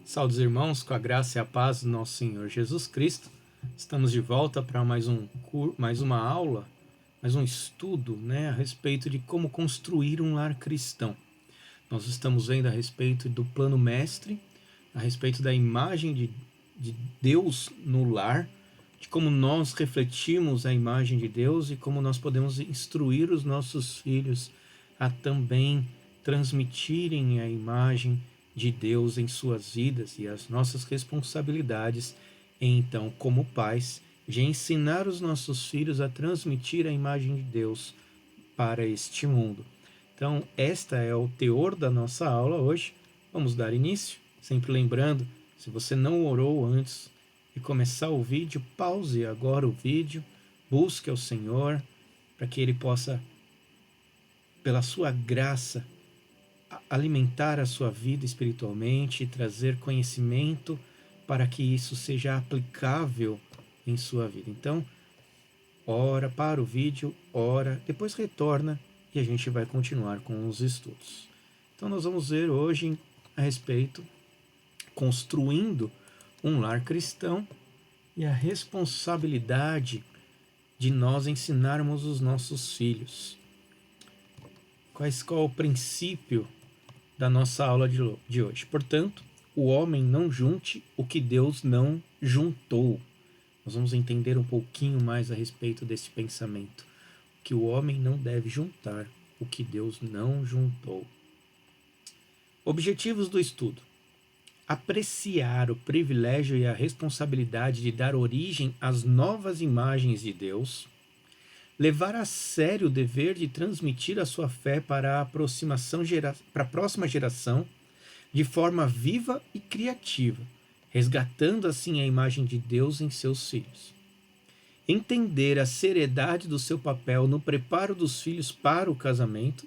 Saúde, irmãos, com a graça e a paz do nosso Senhor Jesus Cristo. Estamos de volta para mais uma aula, mais um estudo, a respeito de como construir um lar cristão. Nós estamos vendo a respeito do plano mestre, a respeito da imagem de Deus no lar, de como nós refletimos a imagem de Deus e como nós podemos instruir os nossos filhos a também transmitirem a imagem de Deus em suas vidas e as nossas responsabilidades, então, como pais, de ensinar os nossos filhos a transmitir a imagem de Deus para este mundo. Então, esta é o teor da nossa aula hoje. Vamos dar início, sempre lembrando, se você não orou antes de começar o vídeo, pause agora o vídeo, busque ao Senhor, para que Ele possa, pela sua graça, alimentar a sua vida espiritualmente, trazer conhecimento para que isso seja aplicável em sua vida. Então, ora, para o vídeo, ora, depois retorna e a gente vai continuar com os estudos. Então nós vamos ver hoje a respeito construindo um lar cristão e a responsabilidade de nós ensinarmos os nossos filhos. Qual é o princípio da nossa aula de hoje? Portanto, o homem não junte o que Deus não juntou. Nós vamos entender um pouquinho mais a respeito desse pensamento, que o homem não deve juntar o que Deus não juntou. Objetivos do estudo: apreciar o privilégio e a responsabilidade de dar origem às novas imagens de Deus, levar a sério o dever de transmitir a sua fé para a próxima geração de forma viva e criativa, resgatando assim a imagem de Deus em seus filhos. Entender a seriedade do seu papel no preparo dos filhos para o casamento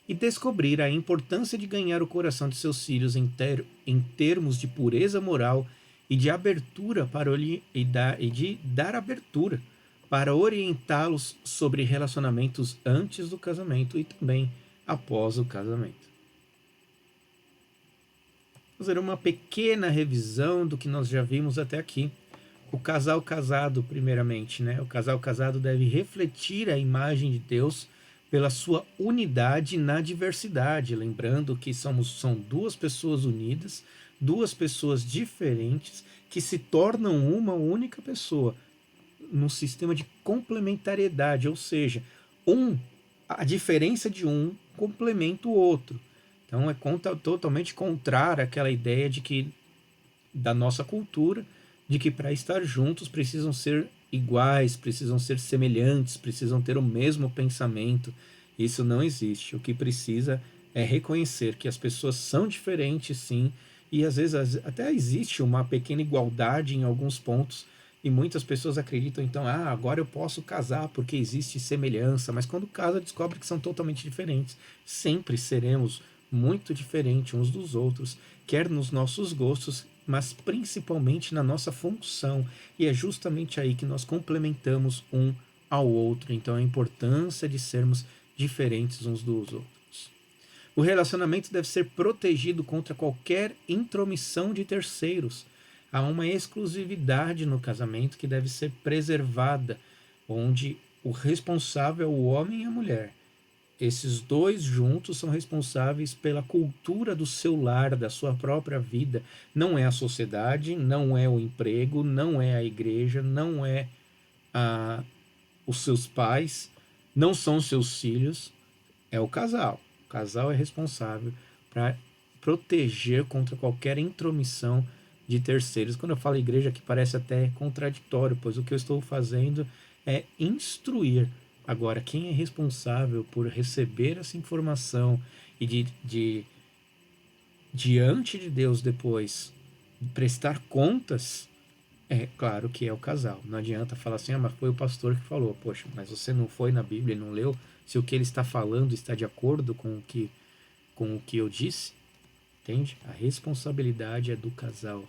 e descobrir a importância de ganhar o coração de seus filhos em termos de pureza moral e de abertura de dar abertura para orientá-los sobre relacionamentos antes do casamento e também após o casamento. Fazer uma pequena revisão do que nós já vimos até aqui. O casal casado, primeiramente, O casal casado deve refletir a imagem de Deus pela sua unidade na diversidade, lembrando que são duas pessoas unidas, duas pessoas diferentes que se tornam uma única pessoa, num sistema de complementariedade, ou seja, a diferença de um complementa o outro. Então é totalmente contrário àquela ideia de que, da nossa cultura, de que para estar juntos precisam ser iguais, precisam ser semelhantes, precisam ter o mesmo pensamento. Isso não existe. O que precisa é reconhecer que as pessoas são diferentes, sim, e às vezes até existe uma pequena igualdade em alguns pontos, e muitas pessoas acreditam, então, agora eu posso casar porque existe semelhança, mas quando casa descobre que são totalmente diferentes. Sempre seremos muito diferentes uns dos outros, quer nos nossos gostos, mas principalmente na nossa função, e é justamente aí que nós complementamos um ao outro. Então a importância de sermos diferentes uns dos outros. O relacionamento deve ser protegido contra qualquer intromissão de terceiros. Há uma exclusividade no casamento que deve ser preservada, onde o responsável é o homem e a mulher. Esses dois juntos são responsáveis pela cultura do seu lar, da sua própria vida. Não é a sociedade, não é o emprego, não é a igreja, não é os seus pais, não são os seus filhos, é o casal. O casal é responsável para proteger contra qualquer intromissão de terceiros. Quando eu falo igreja, aqui parece até contraditório, pois o que eu estou fazendo é instruir. Agora, quem é responsável por receber essa informação e diante de Deus depois prestar contas, é claro que é o casal. Não adianta falar assim, mas foi o pastor que falou. Poxa, mas você não foi na Bíblia e não leu? Se o que ele está falando está de acordo com o que eu disse, entende? A responsabilidade é do casal.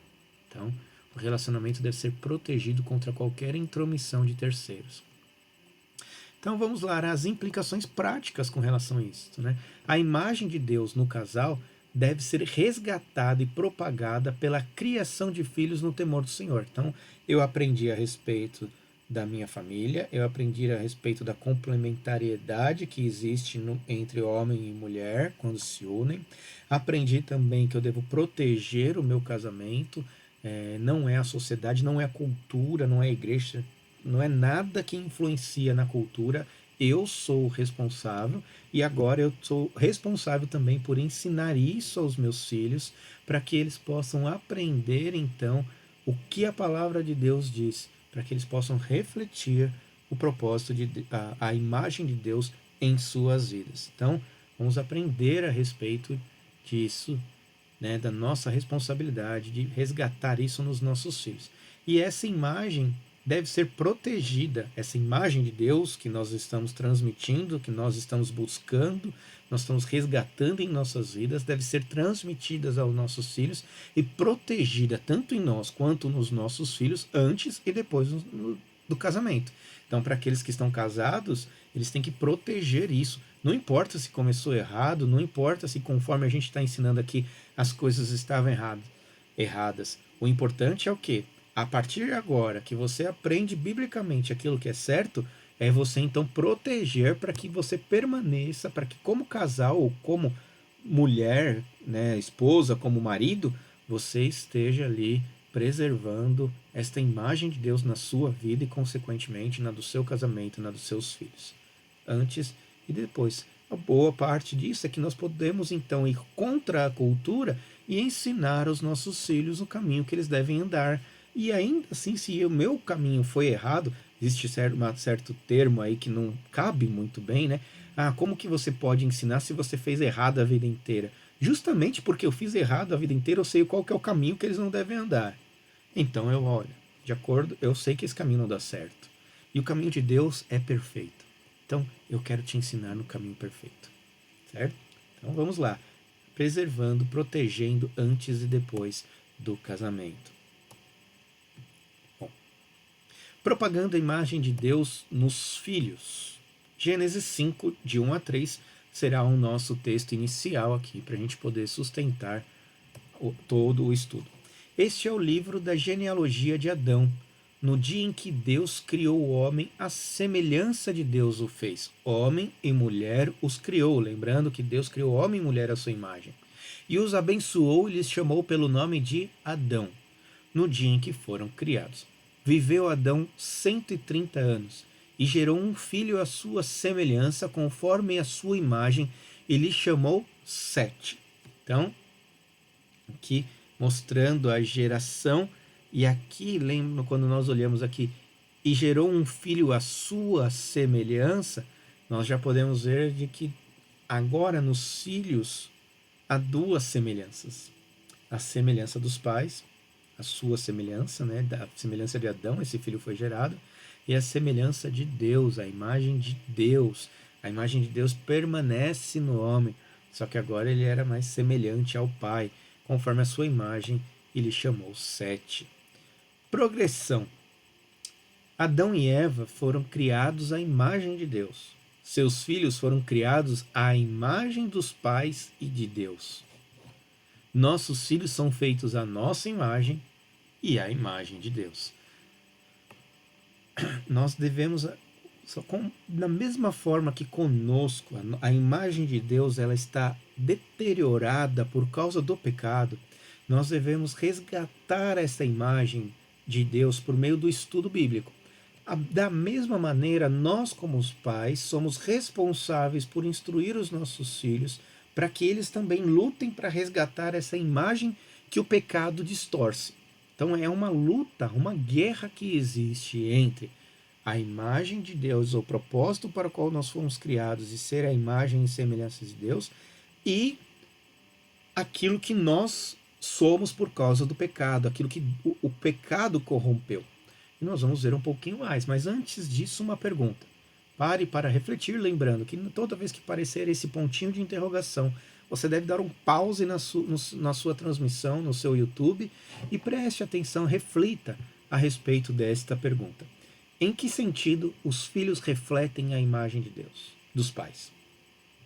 Então, o relacionamento deve ser protegido contra qualquer intromissão de terceiros. Então vamos lá, as implicações práticas com relação a isso. A imagem de Deus no casal deve ser resgatada e propagada pela criação de filhos no temor do Senhor. Então, eu aprendi a respeito da minha família, eu aprendi a respeito da complementariedade que existe entre homem e mulher quando se unem. Aprendi também que eu devo proteger o meu casamento, não é a sociedade, não é a cultura, não é a igreja, não é nada que influencia na cultura. Eu sou o responsável e agora eu sou responsável também por ensinar isso aos meus filhos para que eles possam aprender então o que a palavra de Deus diz, para que eles possam refletir o propósito a imagem de Deus em suas vidas. Então, vamos aprender a respeito disso, né, da nossa responsabilidade de resgatar isso nos nossos filhos. E essa imagem deve ser protegida, essa imagem de Deus que nós estamos transmitindo, que nós estamos buscando, nós estamos resgatando em nossas vidas, deve ser transmitida aos nossos filhos e protegida tanto em nós quanto nos nossos filhos antes e depois do casamento. Então, para aqueles que estão casados, eles têm que proteger isso. Não importa se começou errado, não importa se conforme a gente está ensinando aqui as coisas estavam erradas. O importante é o quê? A partir de agora que você aprende biblicamente aquilo que é certo, é você então proteger para que você permaneça, para que como casal ou como mulher, né, esposa, como marido, você esteja ali preservando esta imagem de Deus na sua vida e consequentemente na do seu casamento, na dos seus filhos, antes e depois. A boa parte disso é que nós podemos então ir contra a cultura e ensinar aos nossos filhos o caminho que eles devem andar. E ainda assim, se o meu caminho foi errado, existe um certo termo aí que não cabe muito bem, né? Ah, como que você pode ensinar se você fez errado a vida inteira? Justamente porque eu fiz errado a vida inteira, eu sei qual que é o caminho que eles não devem andar. Então eu olho, de acordo, eu sei que esse caminho não dá certo. E o caminho de Deus é perfeito. Então eu quero te ensinar no caminho perfeito. Certo? Então vamos lá. Preservando, protegendo antes e depois do casamento. Bom, propagando a imagem de Deus nos filhos. Gênesis 5, de 1 a 3, será o nosso texto inicial aqui, para a gente poder sustentar todo o estudo. Este é o livro da genealogia de Adão. No dia em que Deus criou o homem, a semelhança de Deus o fez. Homem e mulher os criou. Lembrando que Deus criou homem e mulher à sua imagem. E os abençoou e lhes chamou pelo nome de Adão, no dia em que foram criados. Viveu Adão 130 anos e gerou um filho à sua semelhança, conforme a sua imagem, e lhe chamou Sete. Então, aqui mostrando a geração, e aqui, lembra quando nós olhamos aqui, e gerou um filho à sua semelhança, nós já podemos ver de que agora nos filhos há duas semelhanças. A semelhança dos pais, a sua semelhança, né, da semelhança de Adão, esse filho foi gerado, e a semelhança de Deus, a imagem de Deus. A imagem de Deus permanece no homem, só que agora ele era mais semelhante ao Pai, conforme a sua imagem, e lhe chamou Sete. Progressão. Adão e Eva foram criados à imagem de Deus. Seus filhos foram criados à imagem dos pais e de Deus. Nossos filhos são feitos à nossa imagem e à imagem de Deus. Nós devemos, da mesma forma que conosco, a imagem de Deus ela está deteriorada por causa do pecado, nós devemos resgatar essa imagem de Deus por meio do estudo bíblico. Da mesma maneira, nós como os pais somos responsáveis por instruir os nossos filhos para que eles também lutem para resgatar essa imagem que o pecado distorce. Então é uma luta, uma guerra que existe entre a imagem de Deus, o propósito para o qual nós fomos criados e ser a imagem e semelhança de Deus, e aquilo que nós somos por causa do pecado, aquilo que o pecado corrompeu. E nós vamos ver um pouquinho mais, mas antes disso uma pergunta. Pare para refletir, lembrando que toda vez que aparecer esse pontinho de interrogação, você deve dar um pause na sua transmissão, no seu YouTube, e preste atenção, reflita a respeito desta pergunta. Em que sentido os filhos refletem a imagem de Deus, dos pais,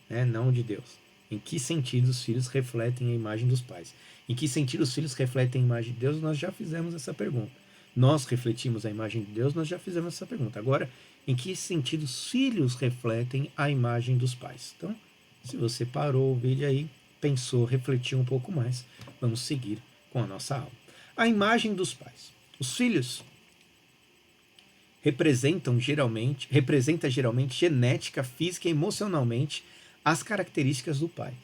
né? Não de Deus? Em que sentido os filhos refletem a imagem dos pais? Em que sentido os filhos refletem a imagem de Deus? Nós já fizemos essa pergunta. Nós refletimos a imagem de Deus, nós já fizemos essa pergunta. Agora, em que sentido os filhos refletem a imagem dos pais? Então, se você parou o vídeo aí, pensou, refletiu um pouco mais, vamos seguir com a nossa aula. A imagem dos pais. Os filhos representa geralmente genética, física e emocionalmente as características do pai.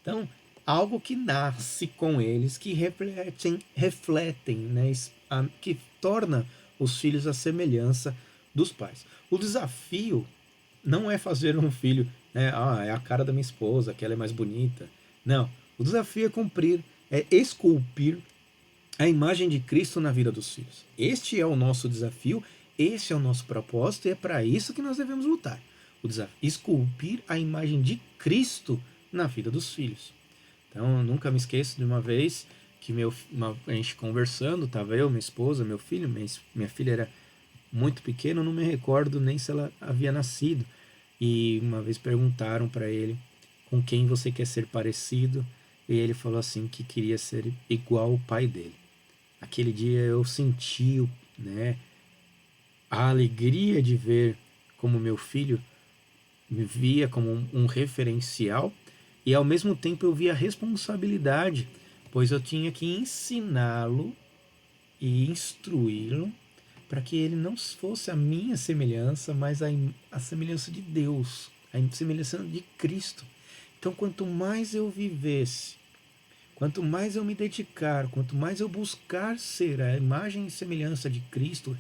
Então, algo que nasce com eles, que refletem, né, que torna os filhos a semelhança dos pais. O desafio não é fazer um filho, né, é a cara da minha esposa, que ela é mais bonita. Não, o desafio é esculpir a imagem de Cristo na vida dos filhos. Este é o nosso desafio, este é o nosso propósito e é para isso que nós devemos lutar. O desafio, esculpir a imagem de Cristo na vida dos filhos. Então, eu nunca me esqueço de uma vez que a gente conversando, estava eu, minha esposa, meu filho, minha filha era muito pequena, eu não me recordo nem se ela havia nascido. E uma vez perguntaram para ele com quem você quer ser parecido, e ele falou assim que queria ser igual ao pai dele. Aquele dia eu senti, né, a alegria de ver como meu filho me via como um referencial e ao mesmo tempo eu via a responsabilidade, pois eu tinha que ensiná-lo e instruí-lo para que ele não fosse a minha semelhança, mas a semelhança de Deus, a semelhança de Cristo. Então, quanto mais eu vivesse, quanto mais eu me dedicar, quanto mais eu buscar ser a imagem e semelhança de Cristo,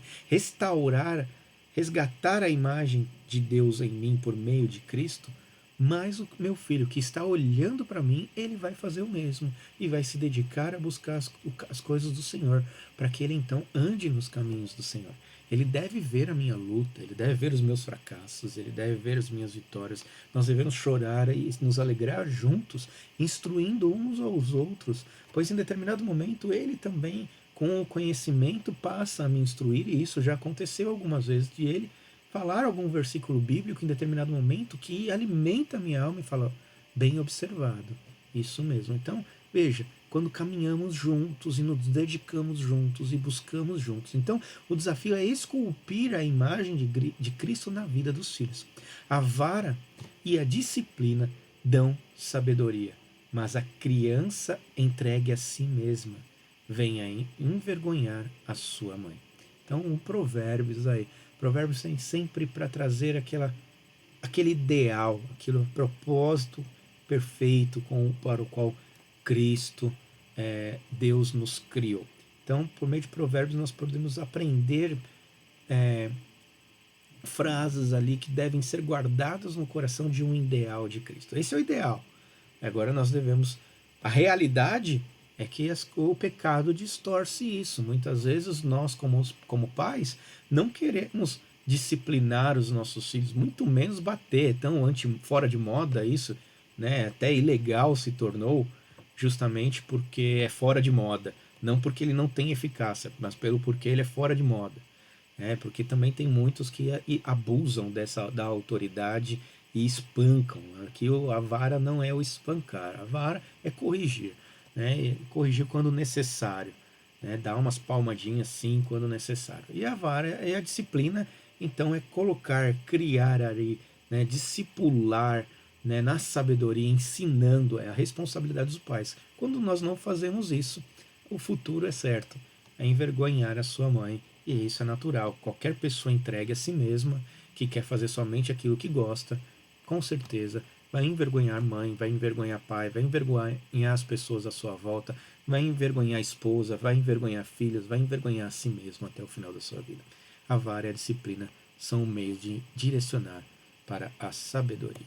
resgatar a imagem de Deus em mim por meio de Cristo, mais o meu filho que está olhando para mim, ele vai fazer o mesmo e vai se dedicar a buscar as coisas do Senhor, para que ele então ande nos caminhos do Senhor. Ele deve ver a minha luta, ele deve ver os meus fracassos, ele deve ver as minhas vitórias. Nós devemos chorar e nos alegrar juntos, instruindo uns aos outros, pois em determinado momento ele também, com o conhecimento, passa a me instruir, e isso já aconteceu algumas vezes, de ele falar algum versículo bíblico em determinado momento que alimenta a minha alma e fala, bem observado, isso mesmo. Então, veja, quando caminhamos juntos e nos dedicamos juntos e buscamos juntos. Então, o desafio é esculpir a imagem de Cristo na vida dos filhos. A vara e a disciplina dão sabedoria, mas a criança entregue a si mesma vem a envergonhar a sua mãe. Então, um Provérbios aí. Provérbios tem sempre para trazer aquele ideal, aquele propósito perfeito para o qual Cristo, Deus nos criou. Então, por meio de Provérbios, nós podemos aprender frases ali que devem ser guardadas no coração de um ideal de Cristo. Esse é o ideal. Agora nós devemos. A realidade é que o pecado distorce isso. Muitas vezes nós, como pais, não queremos disciplinar os nossos filhos, muito menos bater. É tão fora de moda isso, né? Até ilegal se tornou, justamente porque é fora de moda. Não porque ele não tem eficácia, mas porque ele é fora de moda. Porque também tem muitos que abusam da autoridade e espancam. Aqui a vara não é o espancar, a vara é corrigir, né? E corrigir quando necessário, né? Dar umas palmadinhas sim quando necessário. E a vara é a disciplina, então é colocar, criar ali, né? Discipular, né? Na sabedoria, ensinando, é a responsabilidade dos pais. Quando nós não fazemos isso, o futuro é certo, é envergonhar a sua mãe. E isso é natural. Qualquer pessoa entregue a si mesma, que quer fazer somente aquilo que gosta, com certeza vai envergonhar mãe, vai envergonhar pai, vai envergonhar as pessoas à sua volta, vai envergonhar a esposa, vai envergonhar filhos, vai envergonhar a si mesmo até o final da sua vida. A vara e a disciplina são um meio de direcionar para a sabedoria.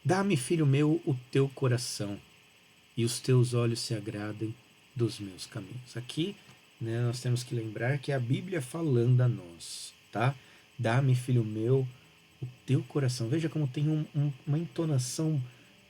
Dá-me, filho meu, o teu coração, e os teus olhos se agradem dos meus caminhos. Aqui, né, nós temos que lembrar que é a Bíblia falando a nós, tá? Dá-me, filho meu, o teu coração. Veja como tem uma entonação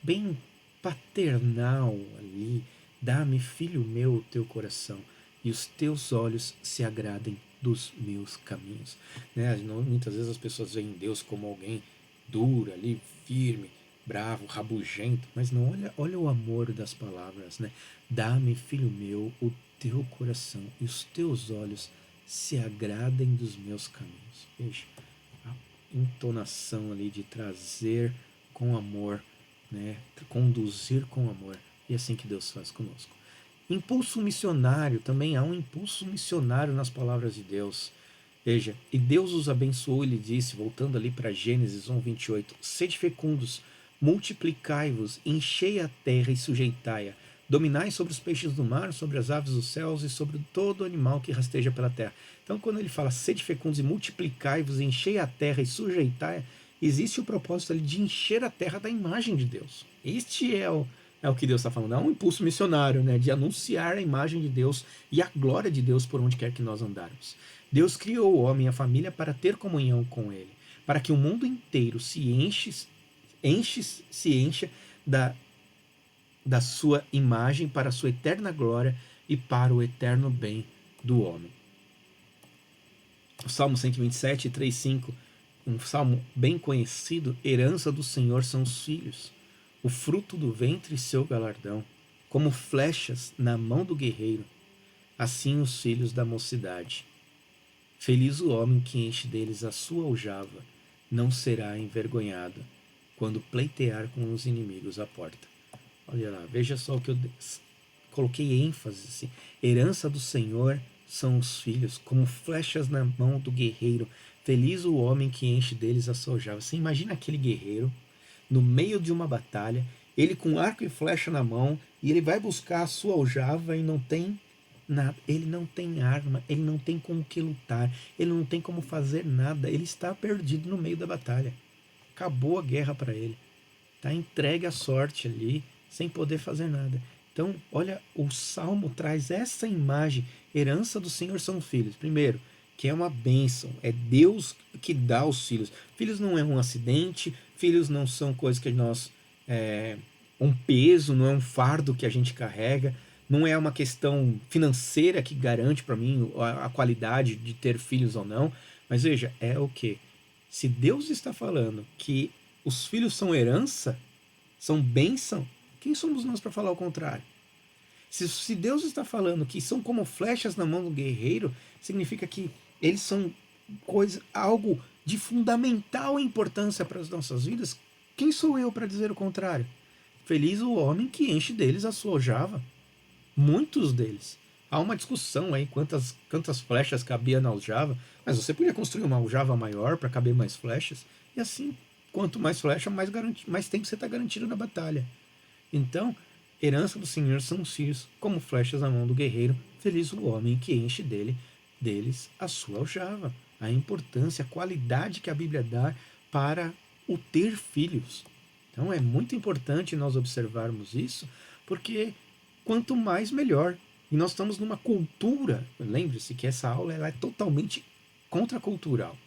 bem paternal ali. Dá-me, filho meu, o teu coração, e os teus olhos se agradem dos meus caminhos. Né? Muitas vezes as pessoas veem Deus como alguém duro ali, firme. bravo, rabugento, mas não, olha o amor das palavras, né? Dá-me, filho meu, o teu coração e os teus olhos se agradem dos meus caminhos. Veja, a entonação ali de trazer com amor, né? Conduzir com amor. E é assim que Deus faz conosco. Impulso missionário, também há um impulso missionário nas palavras de Deus. Veja, e Deus os abençoou e lhe disse, voltando ali para Gênesis 1:28, sede fecundos, multiplicai-vos, enchei a terra e sujeitai-a, dominai sobre os peixes do mar, sobre as aves dos céus e sobre todo animal que rasteja pela terra. Então, quando ele fala sede fecundos e multiplicai-vos, enchei a terra e sujeitai-a, existe o propósito ali de encher a terra da imagem de Deus. Este é o que Deus está falando. É um impulso missionário, né, de anunciar a imagem de Deus e a glória de Deus por onde quer que nós andarmos. Deus criou o homem e a família para ter comunhão com ele, para que o mundo inteiro se encha da sua imagem para a sua eterna glória e para o eterno bem do homem. O Salmo 127, 3, 5, um salmo bem conhecido, herança do Senhor são os filhos, o fruto do ventre seu galardão, como flechas na mão do guerreiro, assim os filhos da mocidade. Feliz o homem que enche deles a sua aljava, não será envergonhado quando pleitear com os inimigos à porta. Olha lá, veja só o que eu coloquei ênfase. Assim. Herança do Senhor são os filhos, como flechas na mão do guerreiro. Feliz o homem que enche deles a sua aljava. Você imagina aquele guerreiro no meio de uma batalha, ele com arco e flecha na mão, e ele vai buscar a sua aljava e não tem nada, ele não tem arma, ele não tem com o que lutar, ele não tem como fazer nada, ele está perdido no meio da batalha. Acabou a guerra para ele. Está entregue à sorte ali, sem poder fazer nada. Então, olha, o Salmo traz essa imagem, herança do Senhor são filhos. Primeiro, que é uma bênção, é Deus que dá os filhos. Filhos não é um acidente, filhos não são coisas que nós... um peso, não é um fardo que a gente carrega, não é uma questão financeira que garante para mim a qualidade de ter filhos ou não, mas veja, é o que? Se Deus está falando que os filhos são herança, são bênção, quem somos nós para falar o contrário? Se Deus está falando que são como flechas na mão do guerreiro, significa que eles são algo de fundamental importância para as nossas vidas. Quem sou eu para dizer o contrário? Feliz o homem que enche deles a sua aljava. Muitos deles. Há uma discussão aí quantas flechas cabia na aljava, mas você podia construir uma aljava maior para caber mais flechas, e assim, quanto mais flecha, mais tempo você está garantido na batalha. Então, herança do Senhor são os filhos, como flechas na mão do guerreiro. Feliz o homem que enche deles a sua aljava. A importância, a qualidade que a Bíblia dá para o ter filhos. Então é muito importante nós observarmos isso, porque quanto mais melhor. E nós estamos numa cultura, lembre-se que essa aula ela é totalmente contracultural.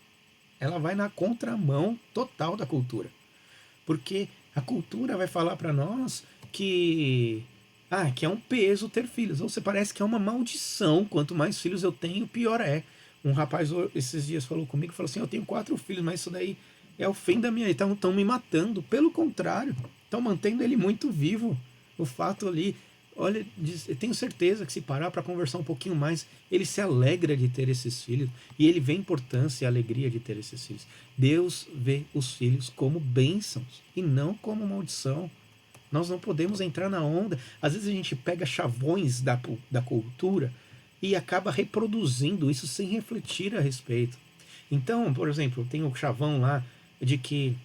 Ela vai na contramão total da cultura. Porque a cultura vai falar para nós que é um peso ter filhos. Ou você parece que é uma maldição. Quanto mais filhos eu tenho, pior é. Um rapaz esses dias falou comigo, falou assim, eu tenho 4 filhos, mas isso daí é o fim da minha... Estão me matando. Pelo contrário, estão mantendo ele muito vivo. O fato ali... Olha, eu tenho certeza que se parar para conversar um pouquinho mais, ele se alegra de ter esses filhos e ele vê a importância e a alegria de ter esses filhos. Deus vê os filhos como bênçãos e não como maldição. Nós não podemos entrar na onda. Às vezes a gente pega chavões da cultura e acaba reproduzindo isso sem refletir a respeito. Então, por exemplo, tem o chavão lá de que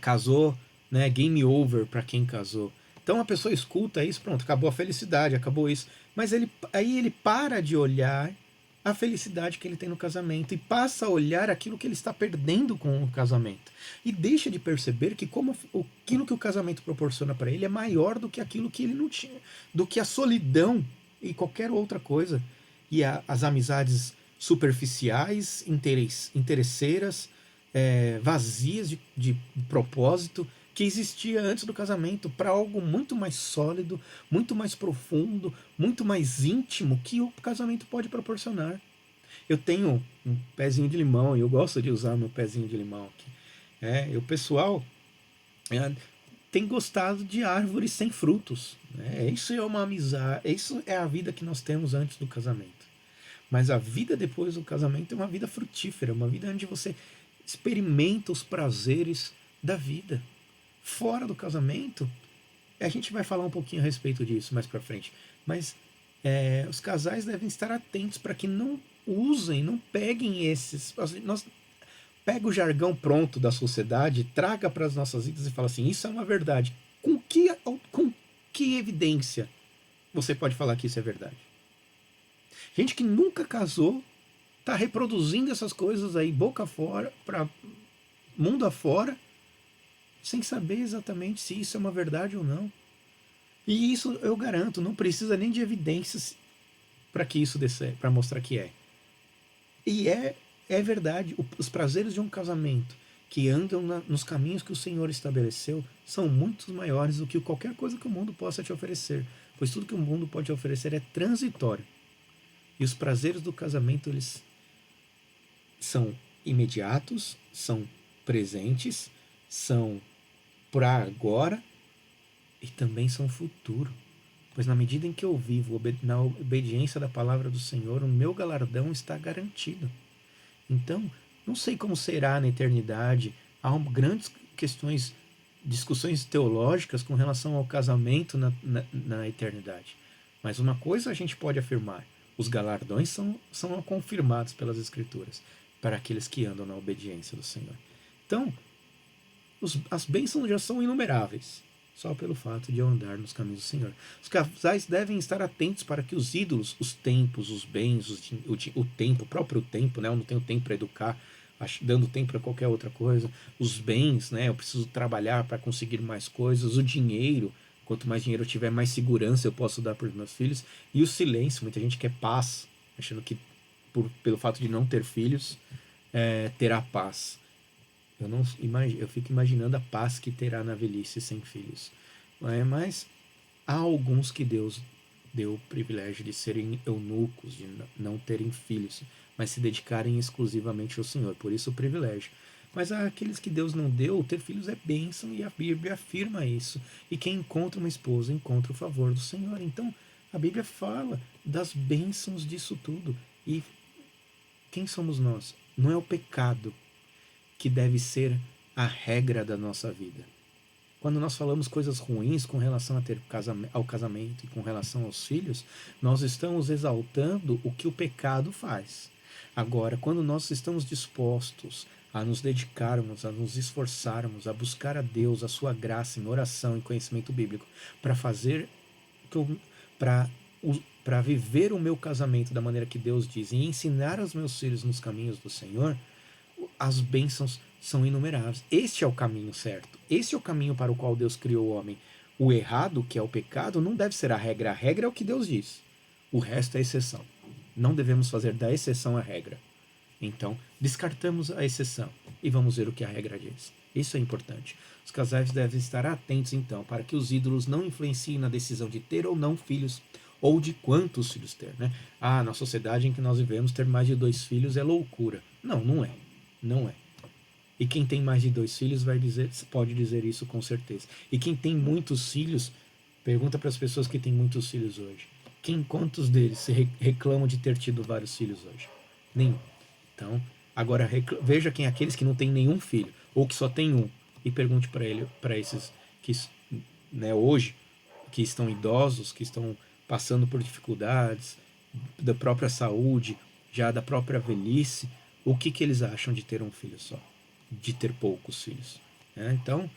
casou, né, game over para quem casou. Então a pessoa escuta isso, pronto, acabou a felicidade, acabou isso. Mas aí ele para de olhar a felicidade que ele tem no casamento e passa a olhar aquilo que ele está perdendo com o casamento. E deixa de perceber que aquilo que o casamento proporciona para ele é maior do que aquilo que ele não tinha, do que a solidão e qualquer outra coisa. E as amizades superficiais, interesseiras, vazias de propósito, que existia antes do casamento, para algo muito mais sólido, muito mais profundo, muito mais íntimo que o casamento pode proporcionar. Eu tenho um pezinho de limão e eu gosto de usar meu pezinho de limão aqui. O pessoal é, tem gostado de árvores sem frutos. Né? Isso é uma amizade, isso é a vida que nós temos antes do casamento. Mas a vida depois do casamento é uma vida frutífera, uma vida onde você experimenta os prazeres da vida. Fora do casamento, a gente vai falar um pouquinho a respeito disso mais pra frente, mas os casais devem estar atentos para que não usem, não peguem esses. Nós pega o jargão pronto da sociedade, traga para as nossas vidas e fala assim: isso é uma verdade. Com que evidência você pode falar que isso é verdade? Gente que nunca casou está reproduzindo essas coisas aí boca fora, para mundo afora, sem saber exatamente se isso é uma verdade ou não. E isso eu garanto, não precisa nem de evidências para que isso dê certo, para mostrar que é. E é verdade, os prazeres de um casamento que andam nos caminhos que o Senhor estabeleceu são muito maiores do que qualquer coisa que o mundo possa te oferecer, pois tudo que o mundo pode oferecer é transitório. E os prazeres do casamento, eles são imediatos, são presentes, são para agora e também são futuro. Pois na medida em que eu vivo na obediência da palavra do Senhor, o meu galardão está garantido. Então, não sei como será na eternidade. Há grandes questões, discussões teológicas com relação ao casamento na eternidade. Mas uma coisa a gente pode afirmar: os galardões são confirmados pelas Escrituras para aqueles que andam na obediência do Senhor. Então, as bênçãos já são inumeráveis, só pelo fato de eu andar nos caminhos do Senhor. Os casais devem estar atentos para que os ídolos, os tempos, os bens, o tempo, o próprio tempo, né? Eu não tenho tempo para educar, dando tempo para qualquer outra coisa. Os bens, né? Eu preciso trabalhar para conseguir mais coisas. O dinheiro, quanto mais dinheiro eu tiver, mais segurança eu posso dar para os meus filhos. E o silêncio, muita gente quer paz, achando que pelo fato de não ter filhos, terá paz. Eu fico imaginando a paz que terá na velhice sem filhos. Mas há alguns que Deus deu o privilégio de serem eunucos, de não terem filhos, mas se dedicarem exclusivamente ao Senhor. Por isso o privilégio. Mas há aqueles que Deus não deu, ter filhos é bênção, e a Bíblia afirma isso. E quem encontra uma esposa encontra o favor do Senhor. Então a Bíblia fala das bênçãos disso tudo. E quem somos nós? Não é o pecado que deve ser a regra da nossa vida. Quando nós falamos coisas ruins com relação ao casamento e com relação aos filhos, nós estamos exaltando o que o pecado faz. Agora, quando nós estamos dispostos a nos dedicarmos, a nos esforçarmos, a buscar a Deus, a sua graça em oração e conhecimento bíblico, para fazer, para viver o meu casamento da maneira que Deus diz e ensinar aos meus filhos nos caminhos do Senhor, as bênçãos são inumeráveis. Este é o caminho certo. Este é o caminho para o qual Deus criou o homem. O errado, que é o pecado, não deve ser a regra. A regra é o que Deus diz. O resto é exceção. Não devemos fazer da exceção a regra. Então, descartamos a exceção e vamos ver o que a regra diz. Isso é importante. Os casais devem estar atentos, então, para que os ídolos não influenciem na decisão de ter ou não filhos, ou de quantos filhos ter. Né? Na sociedade em que nós vivemos, ter mais de 2 filhos é loucura. Não, não é. Não é. E quem tem mais de 2 filhos pode dizer isso com certeza. E quem tem muitos filhos, pergunta para as pessoas que têm muitos filhos hoje. Quantos deles se reclamam de ter tido vários filhos hoje? Nenhum. Então, agora veja quem é aqueles que não têm nenhum filho, ou que só tem um, e pergunte para esses que, né, hoje, que estão idosos, que estão passando por dificuldades da própria saúde, já da própria velhice, o que eles acham de ter um filho só, de ter poucos filhos. Então,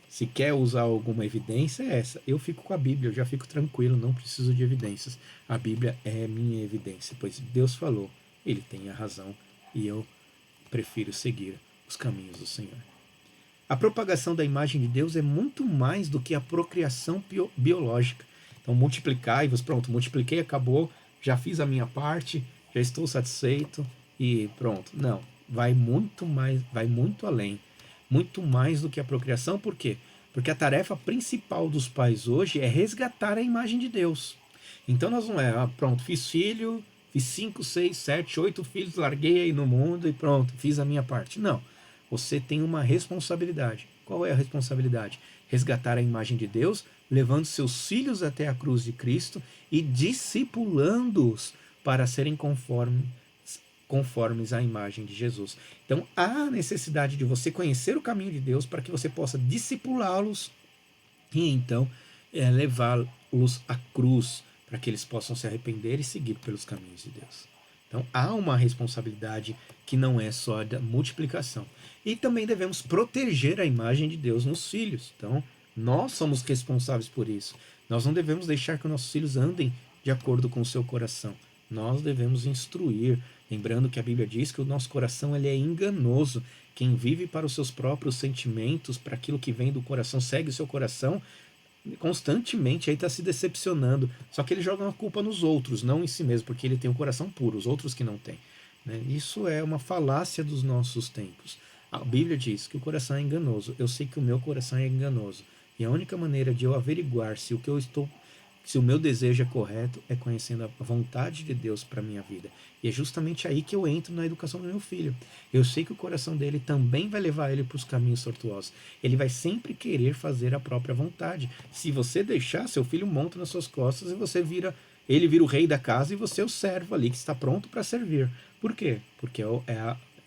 se quer usar alguma evidência, é essa. Eu fico com a Bíblia, eu já fico tranquilo, não preciso de evidências. A Bíblia é minha evidência, pois Deus falou, Ele tem a razão, e eu prefiro seguir os caminhos do Senhor. A propagação da imagem de Deus é muito mais do que a procriação biológica. Então, multiplicai-vos, pronto, multipliquei, acabou, já fiz a minha parte, já estou satisfeito, e pronto. Não, vai muito mais, vai muito além, muito mais do que a procriação. Por quê? Porque a tarefa principal dos pais hoje é resgatar a imagem de Deus. Então nós não pronto, fiz filho, fiz 5, 6, 7, 8 filhos, larguei aí no mundo e pronto, fiz a minha parte. Não, você tem uma responsabilidade Qual é a responsabilidade? Resgatar a imagem de Deus, levando seus filhos até a cruz de Cristo e discipulando-os para serem conformes à imagem de Jesus. Então há necessidade de você conhecer o caminho de Deus para que você possa discipulá-los e então levá-los à cruz para que eles possam se arrepender e seguir pelos caminhos de Deus. Então há uma responsabilidade que não é só da multiplicação. E também devemos proteger a imagem de Deus nos filhos. Então nós somos responsáveis por isso. Nós não devemos deixar que nossos filhos andem de acordo com o seu coração. Nós devemos instruir, lembrando que a Bíblia diz que o nosso coração ele é enganoso. Quem vive para os seus próprios sentimentos, para aquilo que vem do coração, segue o seu coração, constantemente aí está se decepcionando. Só que ele joga a culpa nos outros, não em si mesmo, porque ele tem um coração puro, os outros que não têm. Né? Isso é uma falácia dos nossos tempos. A Bíblia diz que o coração é enganoso. Eu sei que o meu coração é enganoso. E a única maneira de eu averiguar se o meu desejo é correto é conhecendo a vontade de Deus para minha vida. E é justamente aí que eu entro na educação do meu filho. Eu sei que o coração dele também vai levar ele para os caminhos tortuosos. Ele vai sempre querer fazer a própria vontade. Se você deixar, seu filho monta nas suas costas e ele vira o rei da casa e você é o servo ali que está pronto para servir. Por quê? Porque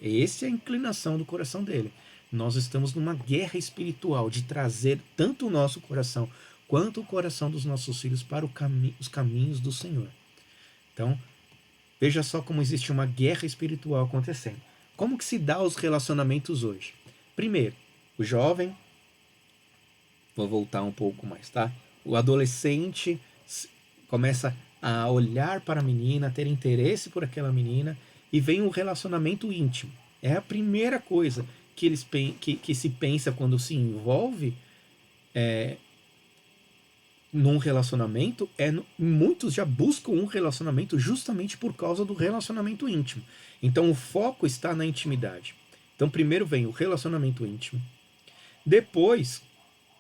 essa é a inclinação do coração dele. Nós estamos numa guerra espiritual de trazer tanto o nosso coração quanto o coração dos nossos filhos para os caminhos do Senhor. Então, veja só como existe uma guerra espiritual acontecendo. Como que se dá os relacionamentos hoje? Primeiro, o jovem, vou voltar um pouco mais, tá? O adolescente começa a olhar para a menina, a ter interesse por aquela menina, e vem um relacionamento íntimo. É a primeira coisa que se pensa quando se envolve num relacionamento. Muitos já buscam um relacionamento justamente por causa do relacionamento íntimo. Então o foco está na intimidade. Então primeiro vem o relacionamento íntimo. Depois,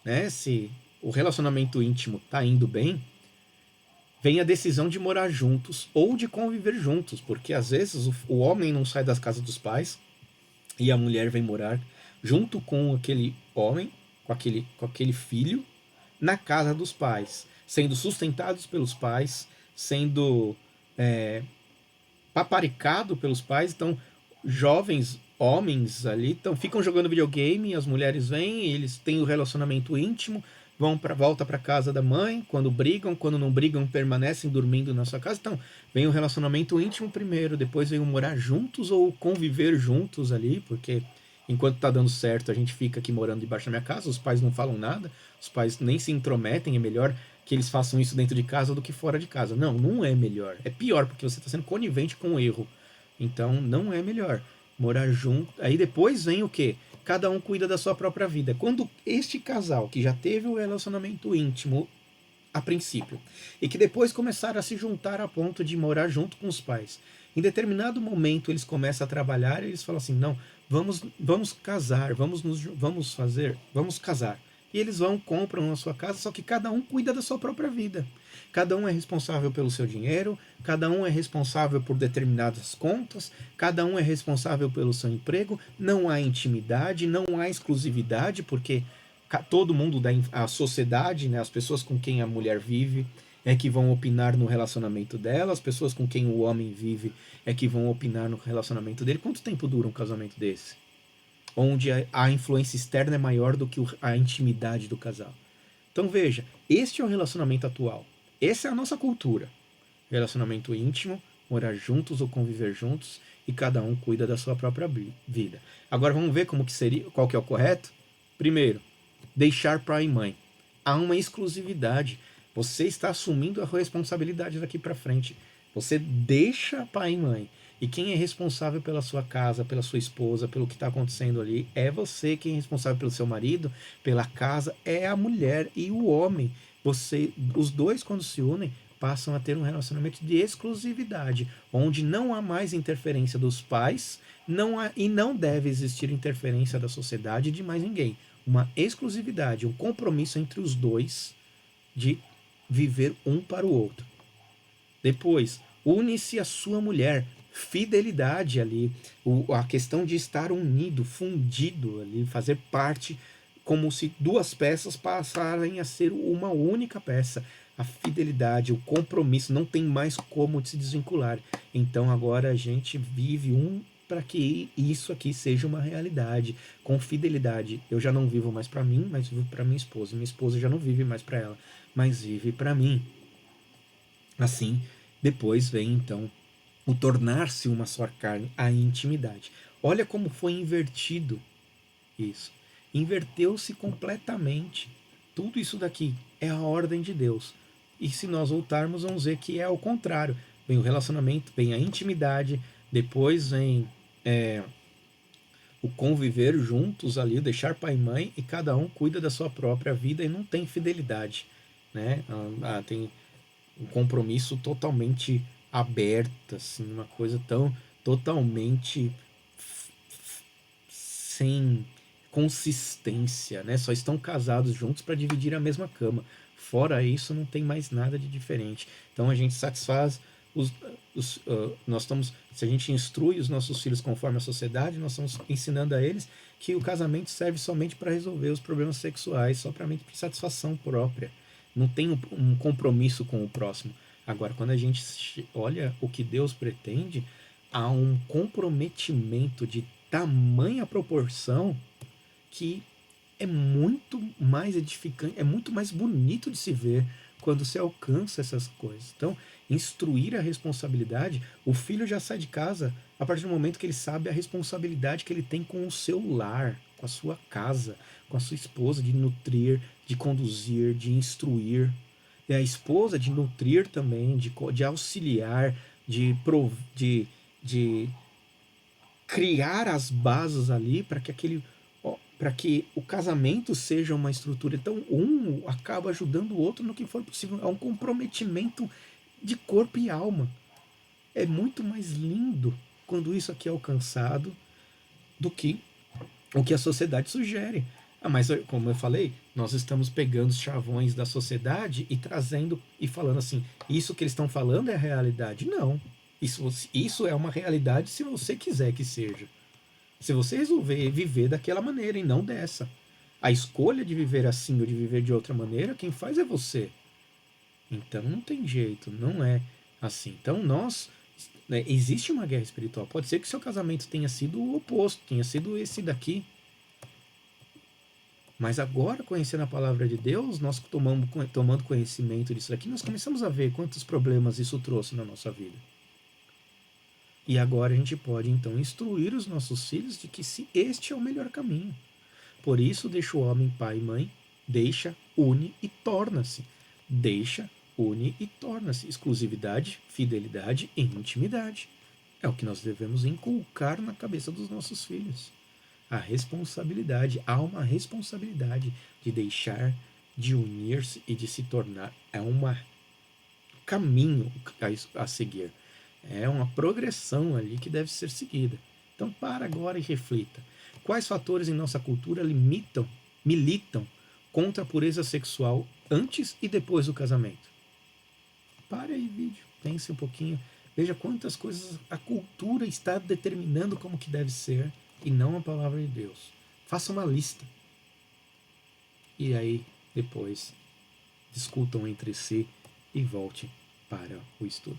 né, se o relacionamento íntimo está indo bem, vem a decisão de morar juntos ou de conviver juntos, porque às vezes o homem não sai das casas dos pais e a mulher vem morar junto com aquele homem, com aquele filho, na casa dos pais, sendo sustentados pelos pais, sendo paparicado pelos pais. Então, jovens homens ali ficam jogando videogame, as mulheres vêm, eles têm o relacionamento íntimo, volta para casa da mãe, quando brigam, quando não brigam, permanecem dormindo na sua casa. Então, vem o relacionamento íntimo primeiro, depois vem o morar juntos ou conviver juntos ali, porque enquanto tá dando certo, a gente fica aqui morando debaixo da minha casa, os pais não falam nada, os pais nem se intrometem, é melhor que eles façam isso dentro de casa do que fora de casa. Não, não é melhor. É pior, porque você está sendo conivente com o erro. Então, não é melhor. Morar junto. Aí depois vem o quê? Cada um cuida da sua própria vida. Quando este casal, que já teve o relacionamento íntimo a princípio, e que depois começaram a se juntar a ponto de morar junto com os pais, em determinado momento eles começam a trabalhar e eles falam assim, não, vamos casar, vamos casar. E eles compram a sua casa, só que cada um cuida da sua própria vida. Cada um é responsável pelo seu dinheiro, cada um é responsável por determinadas contas, cada um é responsável pelo seu emprego. Não há intimidade, não há exclusividade, porque todo mundo a sociedade, né, as pessoas com quem a mulher vive é que vão opinar no relacionamento dela, as pessoas com quem o homem vive é que vão opinar no relacionamento dele. Quanto tempo dura um casamento desse? Onde a influência externa é maior do que a intimidade do casal. Então veja, este é o relacionamento atual. Essa é a nossa cultura. Relacionamento íntimo, morar juntos ou conviver juntos, e cada um cuida da sua própria vida. Agora vamos ver qual que é o correto? Primeiro, deixar pai e mãe. Há uma exclusividade. Você está assumindo a responsabilidade daqui para frente. Você deixa pai e mãe. E quem é responsável pela sua casa, pela sua esposa, pelo que está acontecendo ali, é você. Quem é responsável pelo seu marido, pela casa, é a mulher e o homem. Os dois, quando se unem, passam a ter um relacionamento de exclusividade, onde não há mais interferência dos pais, e não deve existir interferência da sociedade de mais ninguém. Uma exclusividade, um compromisso entre os dois de viver um para o outro. Depois, une-se a sua mulher. Fidelidade ali, a questão de estar unido, fundido ali, fazer parte como se duas peças passassem a ser uma única peça. A fidelidade, o compromisso, não tem mais como se desvincular. Então agora a gente vive para que isso aqui seja uma realidade, com fidelidade. Eu já não vivo mais para mim, mas vivo para minha esposa. Minha esposa já não vive mais para ela, mas vive para mim. Assim, depois vem então o tornar-se uma só carne, a intimidade. Olha como foi invertido isso. Inverteu-se completamente. Tudo isso daqui é a ordem de Deus. E se nós voltarmos, vamos ver que é o contrário. Vem o relacionamento, vem a intimidade, depois vem o conviver juntos ali, o deixar pai e mãe, e cada um cuida da sua própria vida e não tem fidelidade. Né? Tem um compromisso totalmente aberto, assim, uma coisa tão totalmente sem consistência, né? Só estão casados juntos para dividir a mesma cama. Fora isso, não tem mais nada de diferente. Então a gente satisfaz nós estamos, se a gente instrui os nossos filhos conforme a sociedade, nós estamos ensinando a eles que o casamento serve somente para resolver os problemas sexuais, somente para satisfação própria. Não tem um compromisso com o próximo. Agora, quando a gente olha o que Deus pretende, há um comprometimento de tamanha proporção que é muito mais edificante, é muito mais bonito de se ver quando se alcança essas coisas. Então, instruir a responsabilidade, o filho já sai de casa a partir do momento que ele sabe a responsabilidade que ele tem com o seu lar, com a sua casa, com a sua esposa, de nutrir, de conduzir, de instruir. E a esposa de nutrir também, de auxiliar, de criar as bases ali para que para que o casamento seja uma estrutura. Então, um acaba ajudando o outro no que for possível. É um comprometimento de corpo e alma. É muito mais lindo quando isso aqui é alcançado do que o que a sociedade sugere. Mas como eu falei, nós estamos pegando os chavões da sociedade e trazendo e falando assim, isso que eles estão falando é a realidade. Não. Isso é uma realidade se você quiser que seja. Se você resolver viver daquela maneira e não dessa. A escolha de viver assim ou de viver de outra maneira, quem faz é você. Então não tem jeito, não é assim. Então né, existe uma guerra espiritual. Pode ser que seu casamento tenha sido o oposto, tenha sido esse daqui. Mas agora, conhecendo a palavra de Deus, nós tomando conhecimento disso daqui, nós começamos a ver quantos problemas isso trouxe na nossa vida. E agora a gente pode então instruir os nossos filhos de que se este é o melhor caminho. Por isso deixa o homem pai e mãe, deixa, une e torna-se. Deixa, une e torna-se. Exclusividade, fidelidade e intimidade. É o que nós devemos inculcar na cabeça dos nossos filhos. A responsabilidade, há uma responsabilidade de deixar, de unir-se e de se tornar. É um caminho a seguir. É uma progressão ali que deve ser seguida. Então para agora e reflita. Quais fatores em nossa cultura militam contra a pureza sexual antes e depois do casamento? Pare aí, vídeo. Pense um pouquinho. Veja quantas coisas a cultura está determinando como que deve ser e não a palavra de Deus. Faça uma lista. E aí, depois, discutam entre si e volte para o estudo.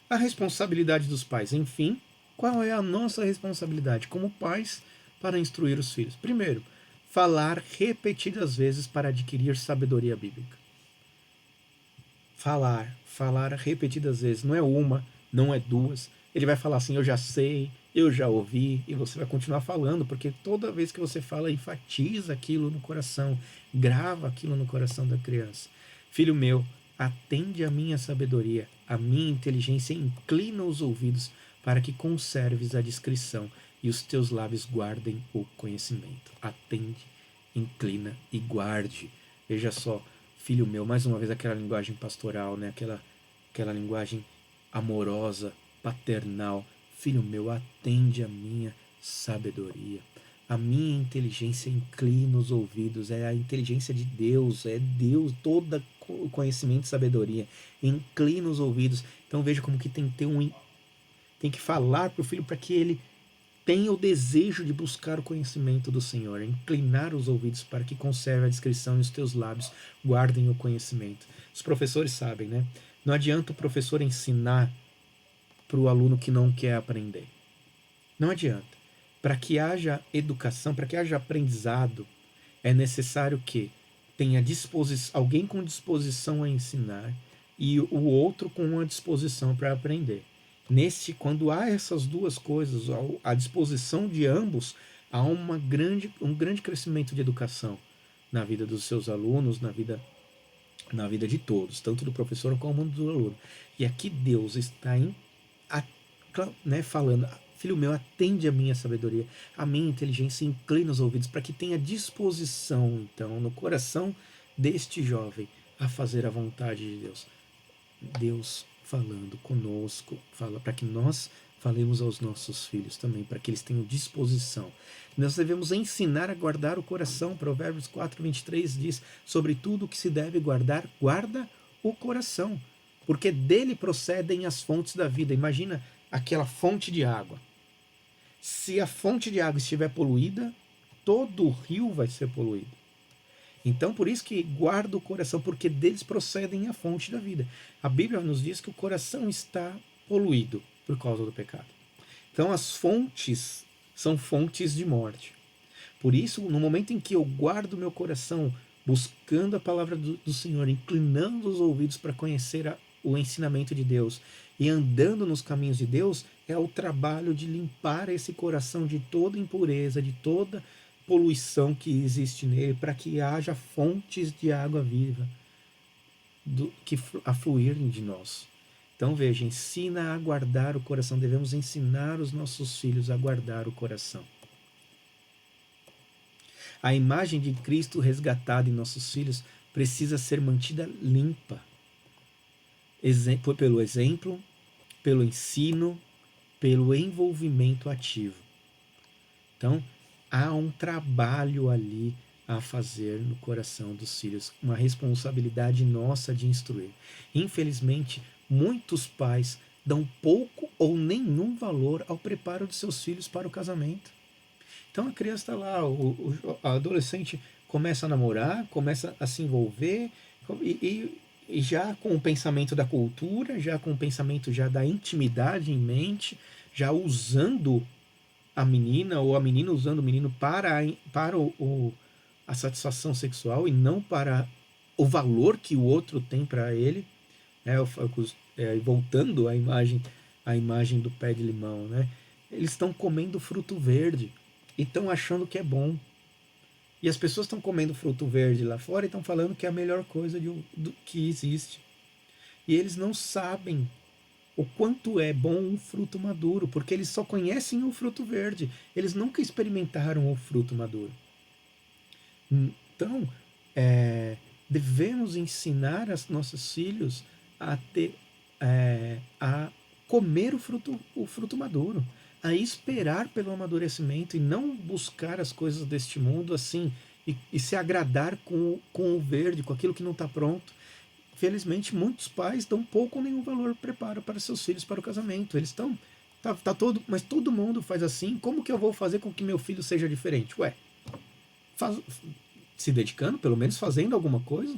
A responsabilidade dos pais. Enfim, qual é a nossa responsabilidade como pais para instruir os filhos? Primeiro, falar repetidas vezes para adquirir sabedoria bíblica. Falar repetidas vezes. Não é uma, não é duas. Ele vai falar assim, eu já sei, eu já ouvi, e você vai continuar falando, porque toda vez que você fala, enfatiza aquilo no coração, grava aquilo no coração da criança. Filho meu, atende a minha sabedoria, a minha inteligência, inclina os ouvidos para que conserves a discrição e os teus lábios guardem o conhecimento. Atende, inclina e guarde. Veja só, filho meu, mais uma vez aquela linguagem pastoral, né? Aquela linguagem amorosa, paternal. Filho meu, atende a minha sabedoria. A minha inteligência inclina os ouvidos, é a inteligência de Deus, é Deus, todo o conhecimento e sabedoria. Inclina os ouvidos. Então veja como que tem que falar para o filho para que ele tenha o desejo de buscar o conhecimento do Senhor, inclinar os ouvidos para que conserve a discrição e os teus lábios guardem o conhecimento. Os professores sabem, né? Não adianta o professor ensinar para o aluno que não quer aprender. Não adianta. Para que haja educação, para que haja aprendizado, é necessário que tenha alguém com disposição a ensinar e o outro com uma disposição para aprender. Quando há essas duas coisas, a disposição de ambos, há um grande crescimento de educação na vida dos seus alunos, na vida de todos, tanto do professor como do aluno. E aqui Deus está falando: filho meu, atende a minha sabedoria, a minha inteligência, inclina os ouvidos, para que tenha disposição, então, no coração deste jovem a fazer a vontade de Deus. Deus falando conosco, fala para que nós falemos aos nossos filhos também, para que eles tenham disposição. Nós devemos ensinar a guardar o coração. Provérbios 4:23 diz: sobre tudo que se deve guardar, guarda o coração, porque dele procedem as fontes da vida. Imagina aquela fonte de água. Se a fonte de água estiver poluída, todo o rio vai ser poluído. Então, por isso que guarda o coração, porque deles procedem a fonte da vida. A Bíblia nos diz que o coração está poluído por causa do pecado. Então, as fontes são fontes de morte. Por isso, no momento em que eu guardo meu coração, buscando a palavra do Senhor, inclinando os ouvidos para conhecer o ensinamento de Deus e andando nos caminhos de Deus, é o trabalho de limpar esse coração de toda impureza, de toda poluição que existe nele, para que haja fontes de água viva que afluírem de nós. Então veja, ensina a guardar o coração. Devemos ensinar os nossos filhos a guardar o coração. A imagem de Cristo resgatada em nossos filhos precisa ser mantida limpa. Pelo exemplo, pelo ensino, pelo envolvimento ativo. Então, há um trabalho ali a fazer no coração dos filhos, uma responsabilidade nossa de instruir. Infelizmente, muitos pais dão pouco ou nenhum valor ao preparo de seus filhos para o casamento. Então a criança está lá, a adolescente começa a namorar, começa a se envolver, e já com o pensamento da cultura, já com o pensamento já da intimidade em mente, já usando a menina, ou a menina usando o menino para a satisfação sexual e não para o valor que o outro tem para ele, né? Voltando à imagem do pé de limão, né? Eles estão comendo fruto verde e estão achando que é bom. E as pessoas estão comendo fruto verde lá fora e estão falando que é a melhor coisa que existe. E eles não sabem o quanto é bom um fruto maduro, porque eles só conhecem o fruto verde. Eles nunca experimentaram o fruto maduro. Então, devemos ensinar os nossos filhos a comer o fruto maduro, a esperar pelo amadurecimento e não buscar as coisas deste mundo assim e se agradar com o verde, com aquilo que não está pronto. Felizmente, muitos pais dão pouco ou nenhum valor preparo para seus filhos para o casamento. Eles estão mas todo mundo faz assim. Como que eu vou fazer com que meu filho seja diferente? Se dedicando, pelo menos fazendo alguma coisa.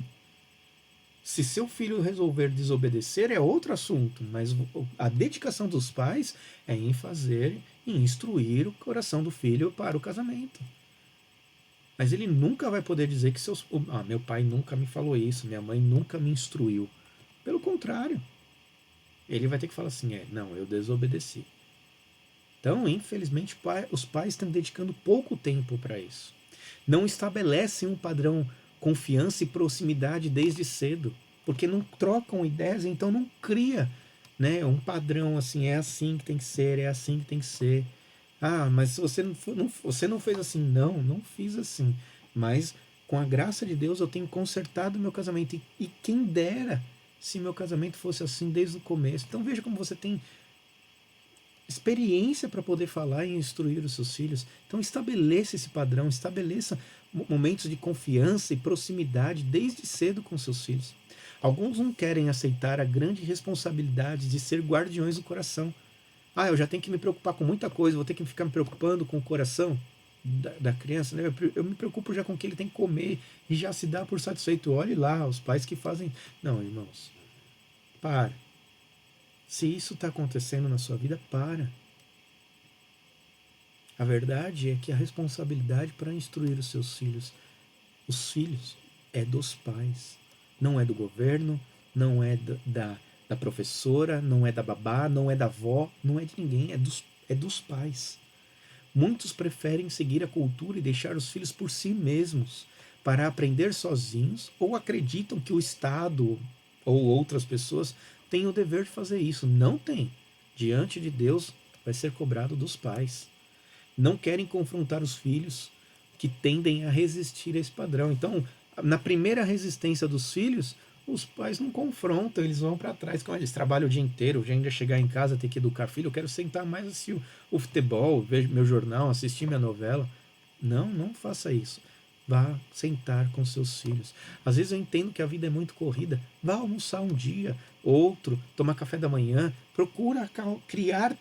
Se seu filho resolver desobedecer é outro assunto, mas a dedicação dos pais é em instruir o coração do filho para o casamento. Mas ele nunca vai poder dizer que meu pai nunca me falou isso, minha mãe nunca me instruiu. Pelo contrário, ele vai ter que falar assim, não, eu desobedeci. Então, infelizmente, os pais estão dedicando pouco tempo para isso. Não estabelecem um padrão confiança e proximidade desde cedo, porque não trocam ideias, então não cria, né, um padrão assim, é assim que tem que ser, é assim que tem que ser. Mas você não fez assim. Não fiz assim. Mas com a graça de Deus eu tenho consertado o meu casamento. E quem dera se meu casamento fosse assim desde o começo. Então veja como você tem experiência para poder falar e instruir os seus filhos. Então estabeleça esse padrão, estabeleça momentos de confiança e proximidade desde cedo com seus filhos. Alguns não querem aceitar a grande responsabilidade de ser guardiões do coração. Ah, eu já tenho que me preocupar com muita coisa, vou ter que ficar me preocupando com o coração da criança, né? Eu me preocupo já com o que ele tem que comer e já se dá por satisfeito. Olhe lá, os pais que fazem. Não, irmãos, para. Se isso está acontecendo na sua vida, para. A verdade é que a responsabilidade para instruir os filhos, é dos pais. Não é do governo, não é da professora, não é da babá, não é da avó, não é de ninguém, é dos pais. Muitos preferem seguir a cultura e deixar os filhos por si mesmos para aprender sozinhos ou acreditam que o Estado ou outras pessoas têm o dever de fazer isso. Não tem. Diante de Deus vai ser cobrado dos pais. Não querem confrontar os filhos que tendem a resistir a esse padrão. Então, na primeira resistência dos filhos, os pais não confrontam, eles vão para trás. Como eles trabalham o dia inteiro, já ainda chegar em casa, ter que educar filho, eu quero sentar mais assistir o futebol, ver meu jornal, assistir minha novela. Não, não faça isso. Vá sentar com seus filhos. Às vezes eu entendo que a vida é muito corrida. Vá almoçar um dia, outro, tomar café da manhã. Procura criar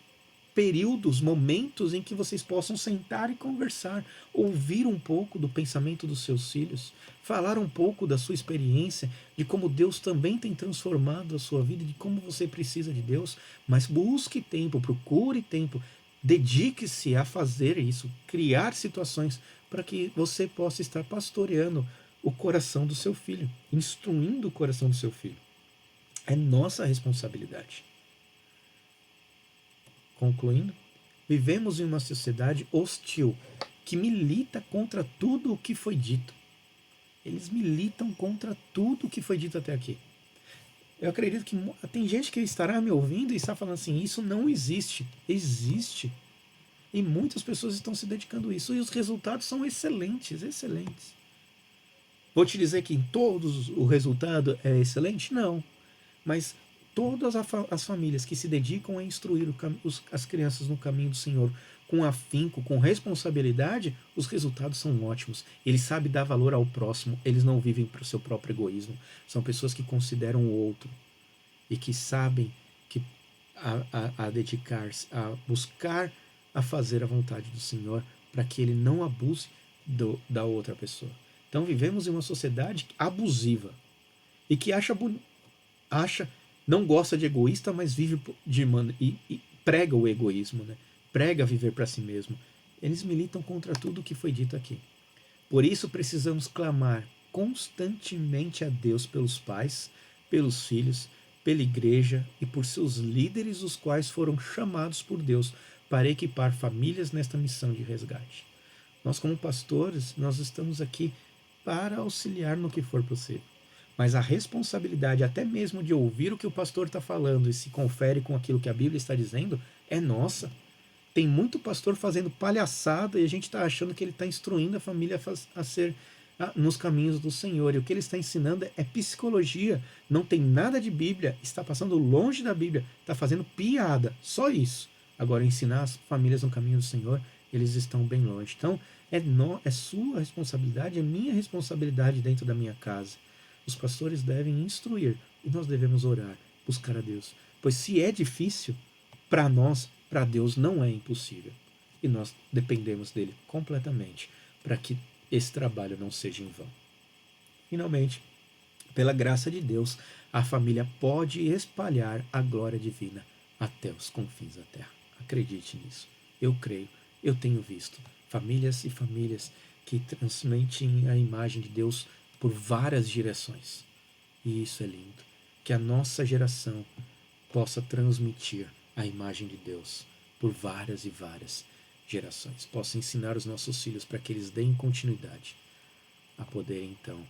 períodos, momentos em que vocês possam sentar e conversar, ouvir um pouco do pensamento dos seus filhos, falar um pouco da sua experiência, de como Deus também tem transformado a sua vida, de como você precisa de Deus, mas busque tempo, procure tempo, dedique-se a fazer isso, criar situações para que você possa estar pastoreando o coração do seu filho, instruindo o coração do seu filho. É nossa responsabilidade. Concluindo, vivemos em uma sociedade hostil que milita contra tudo o que foi dito. Eles militam contra tudo o que foi dito até aqui. Eu acredito que tem gente que estará me ouvindo e está falando assim: isso não existe. Existe. E muitas pessoas estão se dedicando a isso. E os resultados são excelentes, excelentes. Vou te dizer que em todos o resultado é excelente? Não. Mas todas as famílias que se dedicam a instruir as crianças no caminho do Senhor com afinco, com responsabilidade, os resultados são ótimos. Eles sabem dar valor ao próximo, eles não vivem para o seu próprio egoísmo. São pessoas que consideram o outro e que sabem que a dedicar-se, a buscar a fazer a vontade do Senhor para que ele não abuse da outra pessoa. Então vivemos em uma sociedade abusiva e que acha, não gosta de egoísta, mas vive e prega o egoísmo, né? Prega viver para si mesmo. Eles militam contra tudo o que foi dito aqui. Por isso precisamos clamar constantemente a Deus pelos pais, pelos filhos, pela igreja e por seus líderes, os quais foram chamados por Deus para equipar famílias nesta missão de resgate. Nós, como pastores, nós estamos aqui para auxiliar no que for possível. Mas a responsabilidade até mesmo de ouvir o que o pastor está falando e se confere com aquilo que a Bíblia está dizendo é nossa. Tem muito pastor fazendo palhaçada e a gente está achando que ele está instruindo a família a ser nos caminhos do Senhor. E o que ele está ensinando é psicologia. Não tem nada de Bíblia, está passando longe da Bíblia, está fazendo piada, só isso. Agora, ensinar as famílias no caminho do Senhor, eles estão bem longe. Então, é sua responsabilidade, é minha responsabilidade dentro da minha casa. Os pastores devem instruir e nós devemos orar, buscar a Deus. Pois se é difícil, para nós, para Deus não é impossível. E nós dependemos dele completamente para que esse trabalho não seja em vão. Finalmente, pela graça de Deus, a família pode espalhar a glória divina até os confins da terra. Acredite nisso. Eu creio, eu tenho visto famílias e famílias que transmitem a imagem de Deus por várias gerações. E isso é lindo. Que a nossa geração possa transmitir a imagem de Deus por várias e várias gerações. Possa ensinar os nossos filhos para que eles deem continuidade a poder então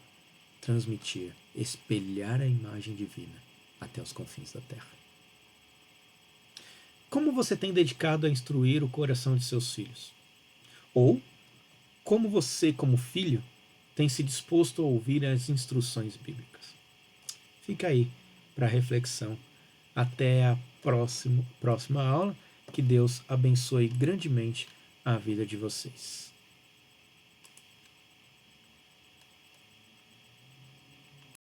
transmitir, espelhar a imagem divina até os confins da terra. Como você tem dedicado a instruir o coração de seus filhos? Ou como você, como filho, tem se disposto a ouvir as instruções bíblicas? Fica aí para reflexão. Até a próxima aula. Que Deus abençoe grandemente a vida de vocês.